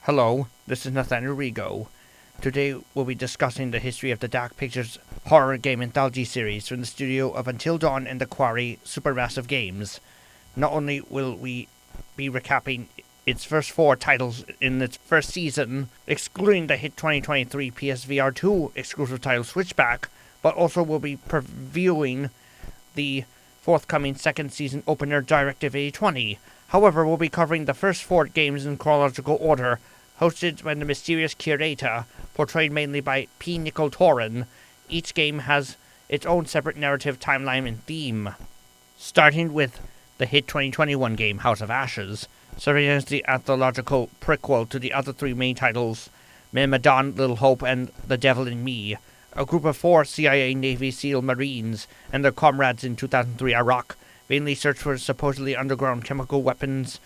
Hello, this is Nathaniel Rigo. Today we'll be discussing the history of the Dark Pictures horror game anthology series from the studio of Until Dawn and the Quarry Supermassive Games. Not only will we be recapping its first 4 titles in its first season, excluding the hit 2023 PSVR 2 exclusive title Switchback, but also we'll be previewing the forthcoming second season opener Directive A20. However, we'll be covering the first 4 games in chronological order, hosted by the mysterious curator, portrayed mainly by P. Nicole Torin. Each game has its own separate narrative, timeline, and theme. Starting with the hit 2021 game House of Ashes, serving as the anthological prequel to the other 3 main titles, Medan, Little Hope, and The Devil in Me. A group of 4 CIA Navy SEAL Marines and their comrades in 2003 Iraq vainly search for supposedly underground chemical weapons,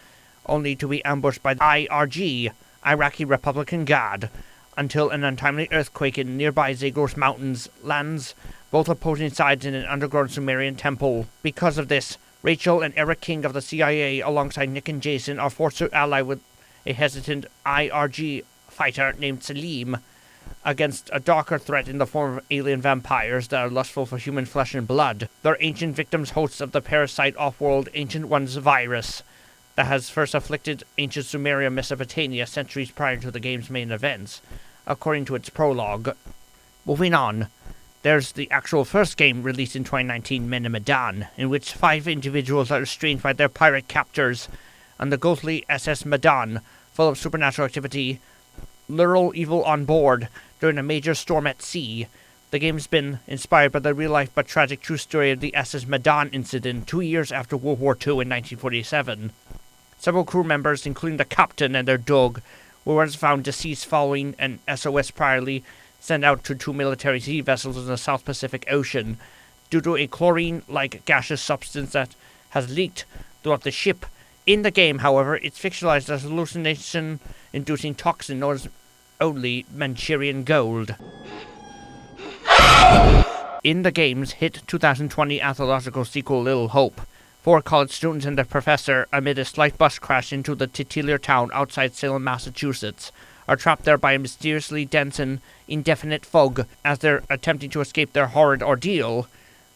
only to be ambushed by the IRG, Iraqi Republican Guard, until an untimely earthquake in nearby Zagros Mountains lands both opposing sides in an underground Sumerian temple. Because of this, Rachel and Eric King of the CIA, alongside Nick and Jason, are forced to ally with a hesitant IRG fighter named Salim against a darker threat in the form of alien vampires that are lustful for human flesh and blood. They're ancient victims, hosts of the parasite off-world Ancient Ones virus that has first afflicted ancient Sumeria, Mesopotamia, centuries prior to the game's main events, according to its prologue. Moving on, there's the actual first game released in 2019, Medan, in which 5 individuals are estranged by their pirate captors on the ghostly SS Medan, full of supernatural activity, literal evil on board during a major storm at sea. The game's been inspired by the real-life but tragic true story of the SS Medan incident 2 years after World War II in 1947. Several crew members, including the captain and their dog, were once found deceased following an SOS priorly sent out to 2 military sea vessels in the South Pacific Ocean due to a chlorine-like gaseous substance that has leaked throughout the ship. In the game, however, it's fictionalized as hallucination-inducing toxin known as only Manchurian Gold. In the game's hit 2020 anthological sequel Little Hope, 4 college students and their professor, amid a slight bus crash into the titular town outside Salem, Massachusetts, are trapped there by a mysteriously dense and indefinite fog. As they're attempting to escape their horrid ordeal,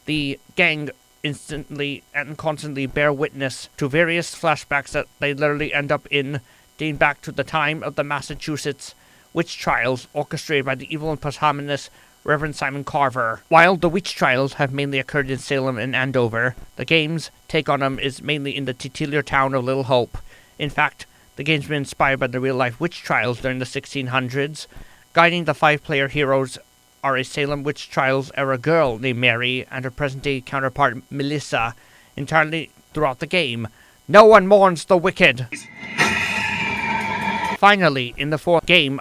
the gang instantly and constantly bear witness to various flashbacks that they literally end up in, dating back to the time of the Massachusetts witch trials orchestrated by the evil and posthumous Reverend Simon Carver. While the witch trials have mainly occurred in Salem and Andover, the game's take on them is mainly in the titular town of Little Hope. In fact, the game's been inspired by the real-life witch trials during the 1600s. Guiding the 5-player heroes are a Salem witch trials-era girl named Mary and her present-day counterpart Melissa, entirely throughout the game. No one mourns the wicked! Finally, in the 4th game,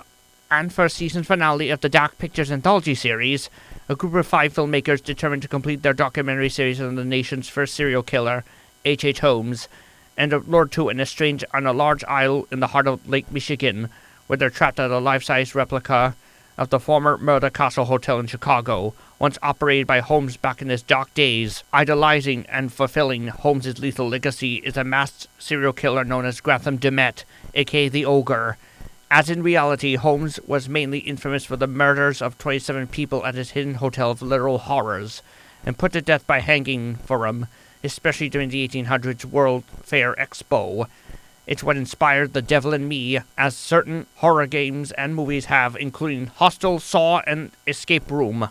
and first season finale of the Dark Pictures anthology series, a group of 5 filmmakers determined to complete their documentary series on the nation's first serial killer, H.H. Holmes, and are lured to and estranged on a large isle in the heart of Lake Michigan, where they're trapped at a life-size replica of the former Murder Castle Hotel in Chicago, once operated by Holmes back in his dark days. Idolizing and fulfilling Holmes' lethal legacy is a masked serial killer known as Gratham Demet, aka the Ogre. As in reality, Holmes was mainly infamous for the murders of 27 people at his hidden hotel of literal horrors, and put to death by hanging for them, especially during the 1800s World Fair Expo. It's what inspired The Devil in Me, as certain horror games and movies have, including Hostel, Saw, and Escape Room.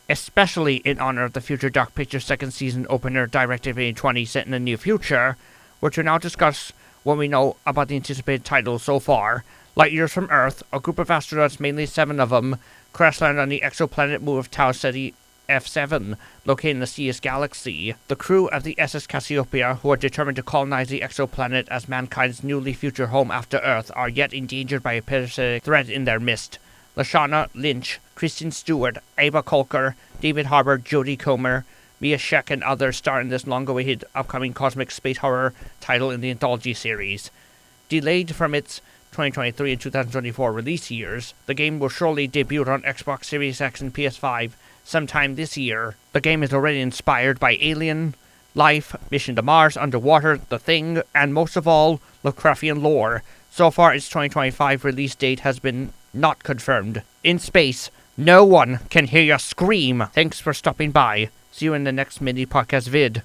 Especially in honor of the future Dark Pictures second season opener Directive A20 set in the near future, we're to now discuss what we know about the anticipated titles so far. Light years from Earth, a group of astronauts, mainly 7 of them, crash land on the exoplanet moon of Tau Ceti F7, located in the Sirius Galaxy. The crew of the SS Cassiopeia, who are determined to colonize the exoplanet as mankind's newly future home after Earth, are yet endangered by a parasitic threat in their midst. Lashana Lynch, Kristen Stewart, Ava Colker, David Harbour, Jodie Comer, Mia Sheck, and others star in this long-awaited upcoming cosmic space horror title in the anthology series. Delayed from its 2023 and 2024 release years, the game will surely debut on Xbox Series X and PS5 sometime this year. The game is already inspired by Alien, Life, Mission to Mars, Underwater, The Thing, and most of all, Lovecraftian lore, So far, its 2025 release date has been not confirmed. In space, no one can hear you scream. Thanks for stopping by. See you in the next mini podcast vid.